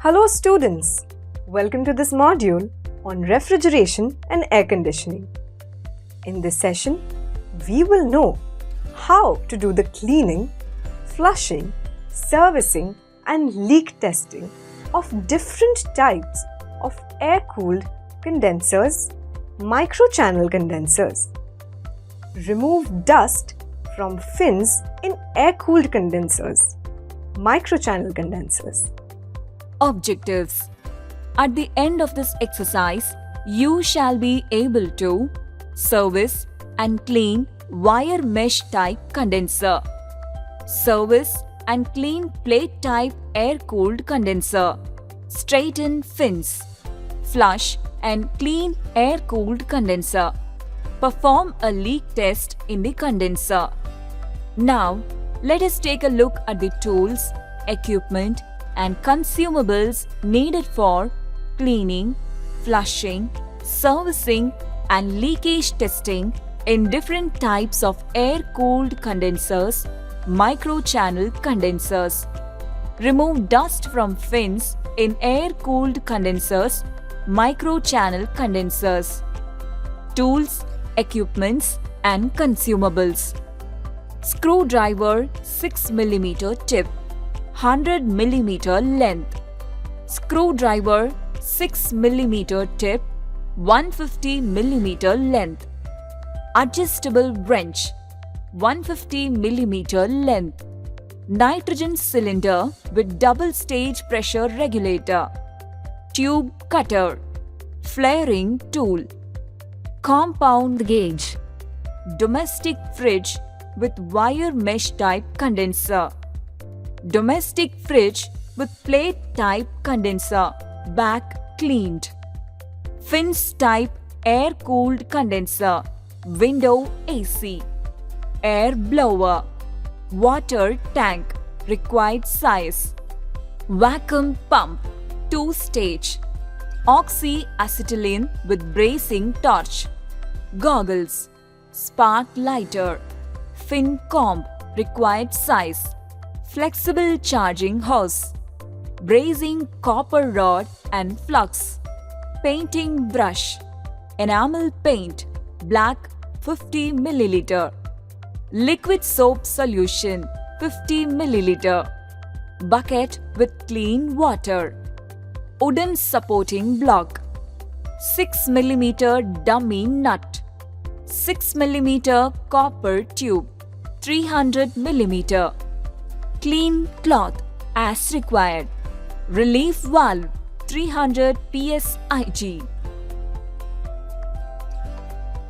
Hello students, welcome to this module on refrigeration and air conditioning. In this session, we will know how to do the cleaning, flushing, servicing and leak testing of different types of air-cooled condensers, microchannel condensers. Remove dust from fins in air-cooled condensers, microchannel condensers. Objectives. At the end of this exercise, you shall be able to service and clean wire mesh type condenser, service and clean plate type air-cooled condenser, straighten fins, flush and clean air-cooled condenser, perform a leak test in the condenser. Now, let us take a look at the tools, equipment and consumables needed for cleaning, flushing, servicing and leakage testing in different types of air-cooled condensers, microchannel condensers. Remove dust from fins in air-cooled condensers, microchannel condensers. Tools, equipments and consumables. Screwdriver 6 mm tip, 100 mm length. Screwdriver 6 mm tip, 150 mm length. Adjustable wrench 150 mm length. Nitrogen cylinder with double stage pressure regulator. Tube cutter. Flaring tool. Compound gauge. Domestic fridge with wire mesh type condenser. Domestic fridge with plate type condenser, back cleaned. Fins type air-cooled condenser, window AC. Air blower, water tank, required size. Vacuum pump, 2-stage. Oxyacetylene with brazing torch. Goggles, spark lighter. Fin comb, required size. Flexible charging hose, brazing copper rod and flux, painting brush, enamel paint, black 50 ml, liquid soap solution 50 ml, bucket with clean water, wooden supporting block, 6 mm dummy nut, 6 mm copper tube, 300 mm. Clean cloth as required. Relief valve 300 psig.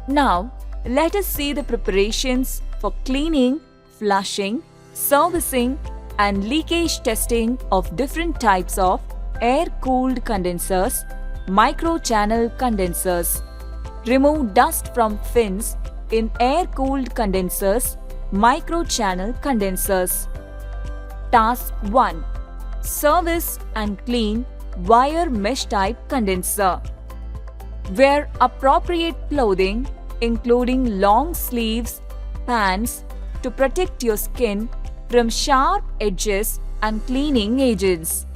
Now, let us see the preparations for cleaning, flushing, servicing and leakage testing of different types of air-cooled condensers, microchannel condensers. Remove dust from fins in air-cooled condensers, microchannel condensers. Task 1. Service and clean wire mesh type condenser. Wear appropriate clothing including long sleeves, pants to protect your skin from sharp edges and cleaning agents.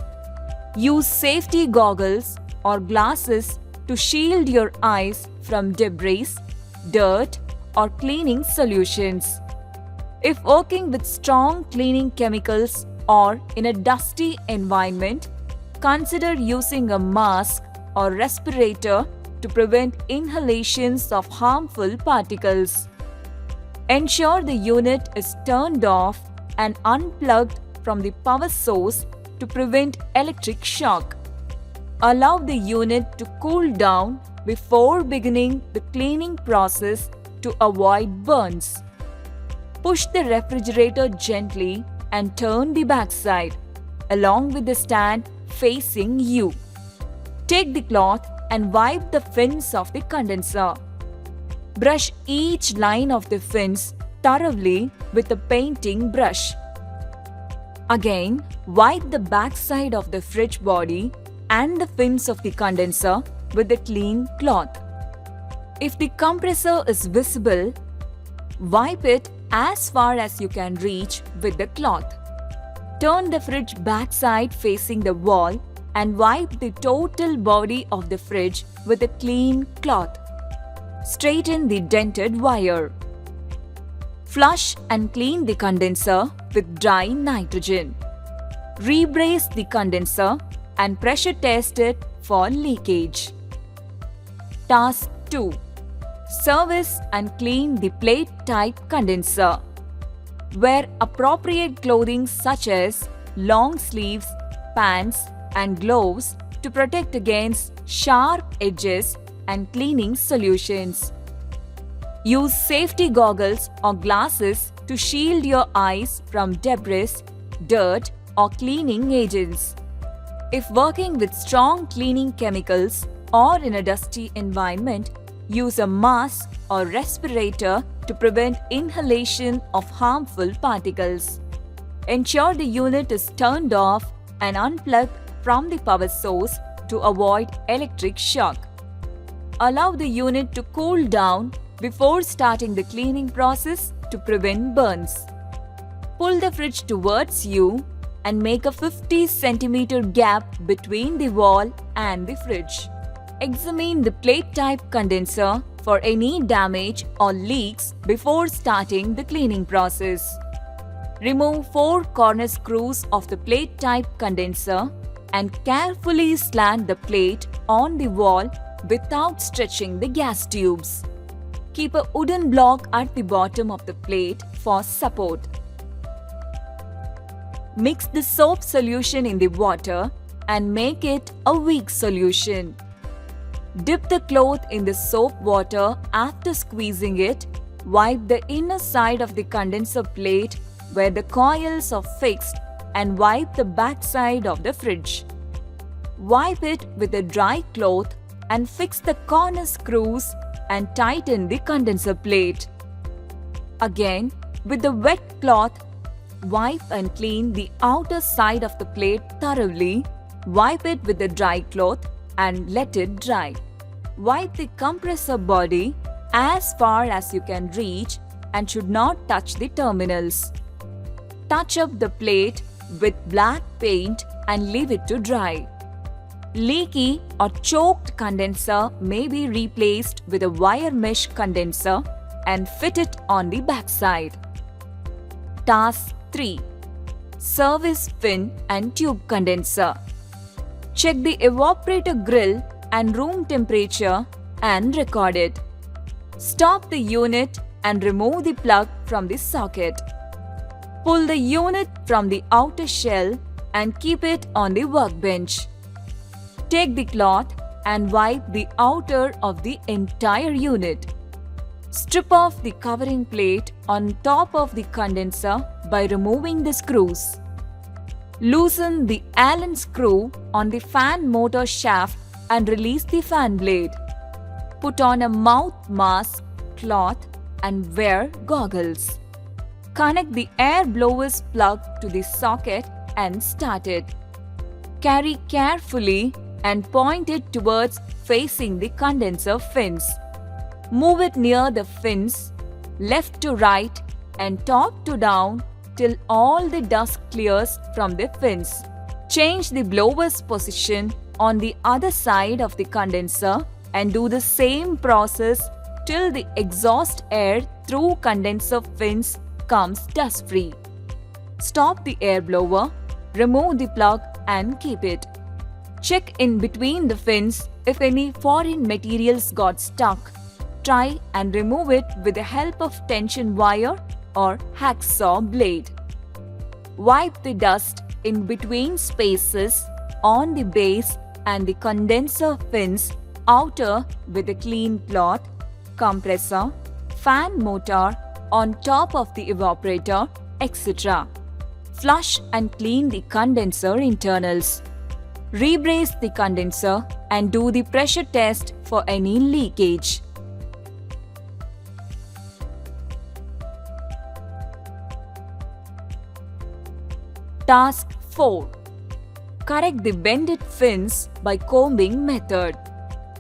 Use safety goggles or glasses to shield your eyes from debris, dirt or cleaning solutions. If working with strong cleaning chemicals or in a dusty environment, consider using a mask or respirator to prevent inhalations of harmful particles. Ensure the unit is turned off and unplugged from the power source to prevent electric shock. Allow the unit to cool down before beginning the cleaning process to avoid burns. Push the refrigerator gently and turn the backside, along with the stand facing you. Take the cloth and wipe the fins of the condenser. Brush each line of the fins thoroughly with a painting brush. Again, wipe the backside of the fridge body and the fins of the condenser with a clean cloth. If the compressor is visible, wipe it as far as you can reach with the cloth. Turn the fridge backside facing the wall and wipe the total body of the fridge with a clean cloth. Straighten the dented wire. Flush and clean the condenser with dry nitrogen. Rebrace the condenser and pressure test it for leakage. Task 2. Service and clean the plate type condenser. Wear appropriate clothing such as long sleeves, pants, and gloves to protect against sharp edges and cleaning solutions. Use safety goggles or glasses to shield your eyes from debris, dirt, or cleaning agents. If working with strong cleaning chemicals or in a dusty environment, use a mask or respirator to prevent inhalation of harmful particles. Ensure the unit is turned off and unplugged from the power source to avoid electric shock. Allow the unit to cool down before starting the cleaning process to prevent burns. Pull the fridge towards you and make a 50 cm gap between the wall and the fridge. Examine the plate type condenser for any damage or leaks before starting the cleaning process. Remove 4 corner screws of the plate type condenser and carefully slant the plate on the wall without stretching the gas tubes. Keep a wooden block at the bottom of the plate for support. Mix the soap solution in the water and make it a weak solution. Dip the cloth in the soap water after squeezing it. Wipe the inner side of the condenser plate where the coils are fixed and wipe the back side of the fridge. Wipe it with a dry cloth and fix the corner screws and tighten the condenser plate. Again, with the wet cloth, wipe and clean the outer side of the plate thoroughly. Wipe it with the dry cloth and let it dry. Wipe the compressor body as far as you can reach and should not touch the terminals. Touch up the plate with black paint and leave it to dry. Leaky or choked condenser may be replaced with a wire mesh condenser and fit it on the backside. Task 3. Service fin and tube condenser. Check the evaporator grill and room temperature and record it. Stop the unit and remove the plug from the socket. Pull the unit from the outer shell and keep it on the workbench. Take the cloth and wipe the outer of the entire unit. Strip off the covering plate on top of the condenser by removing the screws. Loosen the Allen screw on the fan motor shaft and release the fan blade. Put on a mouth mask, cloth, and wear goggles. Connect the air blower's plug to the socket and start it. Carry carefully and point it towards facing the condenser fins. Move it near the fins, left to right and top to down till all the dust clears from the fins. Change the blower's position on the other side of the condenser and do the same process till the exhaust air through condenser fins comes dust-free. Stop the air blower, remove the plug and keep it. Check in between the fins if any foreign materials got stuck. Try and remove it with the help of tension wire or hacksaw blade. Wipe the dust in between spaces on the base and the condenser fins outer with a clean cloth, compressor, fan motor on top of the evaporator, etc. Flush and clean the condenser internals. Rebrace the condenser and do the pressure test for any leakage. Task 4. Correct the bended fins by combing method.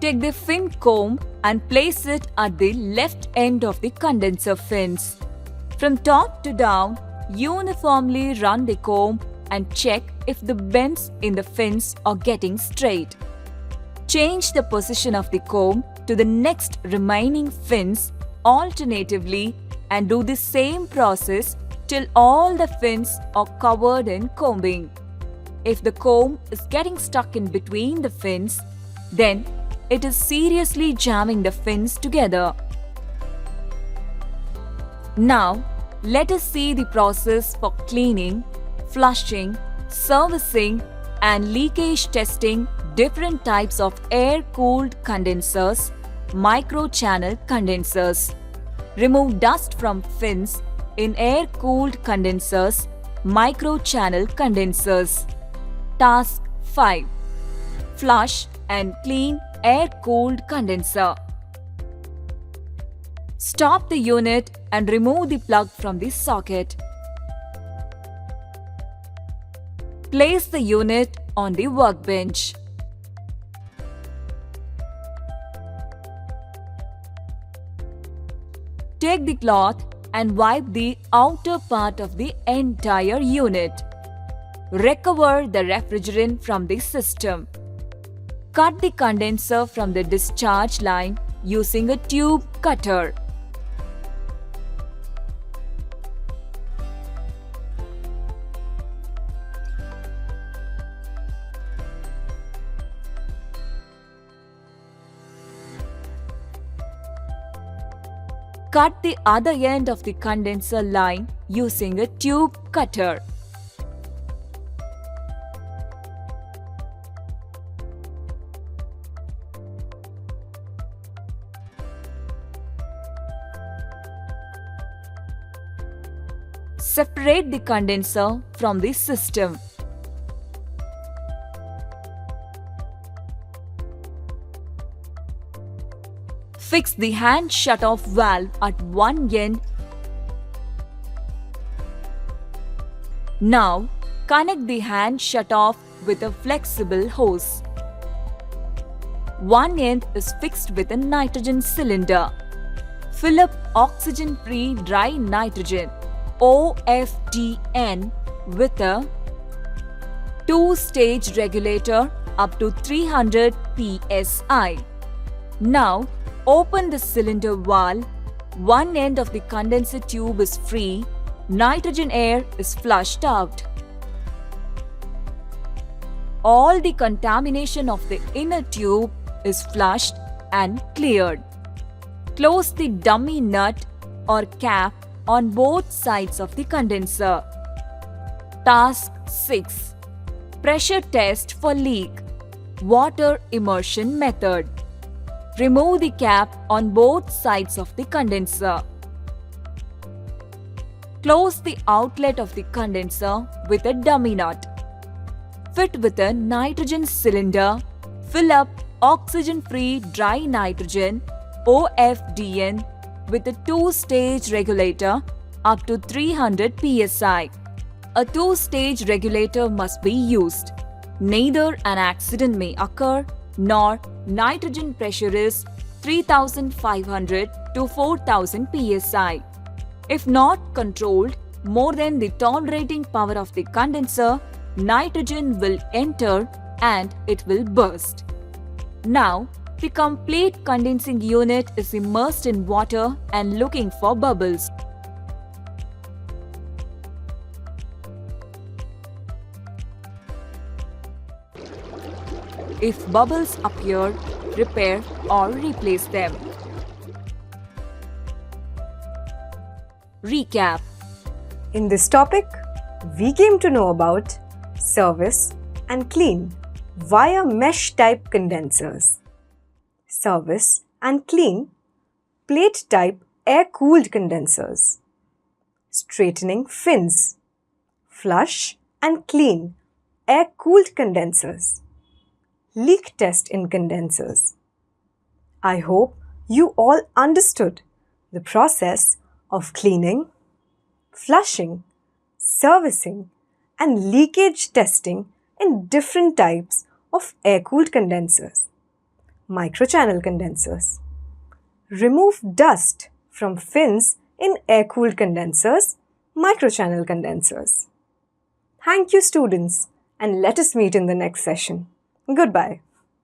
Take the fin comb and place it at the left end of the condenser fins. From top to down, uniformly run the comb and check if the bends in the fins are getting straight. Change the position of the comb to the next remaining fins alternatively and do the same process till all the fins are covered in combing. If the comb is getting stuck in between the fins, then it is seriously jamming the fins together. Now, let us see the process for cleaning, flushing, servicing, and leakage testing different types of air-cooled condensers, microchannel condensers. Remove dust from fins in air-cooled condensers, microchannel condensers. Task 5. Flush and clean air-cooled condenser. Stop the unit and remove the plug from the socket. Place the unit on the workbench. Take the cloth and wipe the outer part of the entire unit. Recover the refrigerant from the system. Cut the condenser from the discharge line using a tube cutter. Cut the other end of the condenser line using a tube cutter. Separate the condenser from the system. Fix the hand shut-off valve at one end. Now, connect the hand shut-off with a flexible hose. One end is fixed with a nitrogen cylinder. Fill up oxygen-free dry nitrogen OFDN with a two-stage regulator up to 300 psi. Now, open the cylinder valve. One end of the condenser tube is free. Nitrogen air is flushed out. All the contamination of the inner tube is flushed and cleared. Close the dummy nut or cap on both sides of the condenser. Task 6. Pressure test for leak. Water immersion method. Remove the cap on both sides of the condenser. Close the outlet of the condenser with a dummy nut. Fit with a nitrogen cylinder. Fill up oxygen-free dry nitrogen OFDN with a two-stage regulator up to 300 psi. A two-stage regulator must be used. Neither an accident may occur nor nitrogen pressure is 3500 to 4000 psi. If not controlled more than the tolerating power of the condenser, nitrogen will enter and it will burst. Now, the complete condensing unit is immersed in water and looking for bubbles. If bubbles appear, repair or replace them. Recap. In this topic, we came to know about service and clean via mesh-type condensers. Service and clean plate-type air-cooled condensers. Straightening fins. Flush and clean air-cooled condensers. Leak test in condensers. I hope you all understood the process of cleaning, flushing, servicing, and leakage testing in different types of air-cooled condensers. Microchannel condensers. Remove dust from fins in air-cooled condensers, microchannel condensers. Thank you, students, and let us meet in the next session. Goodbye.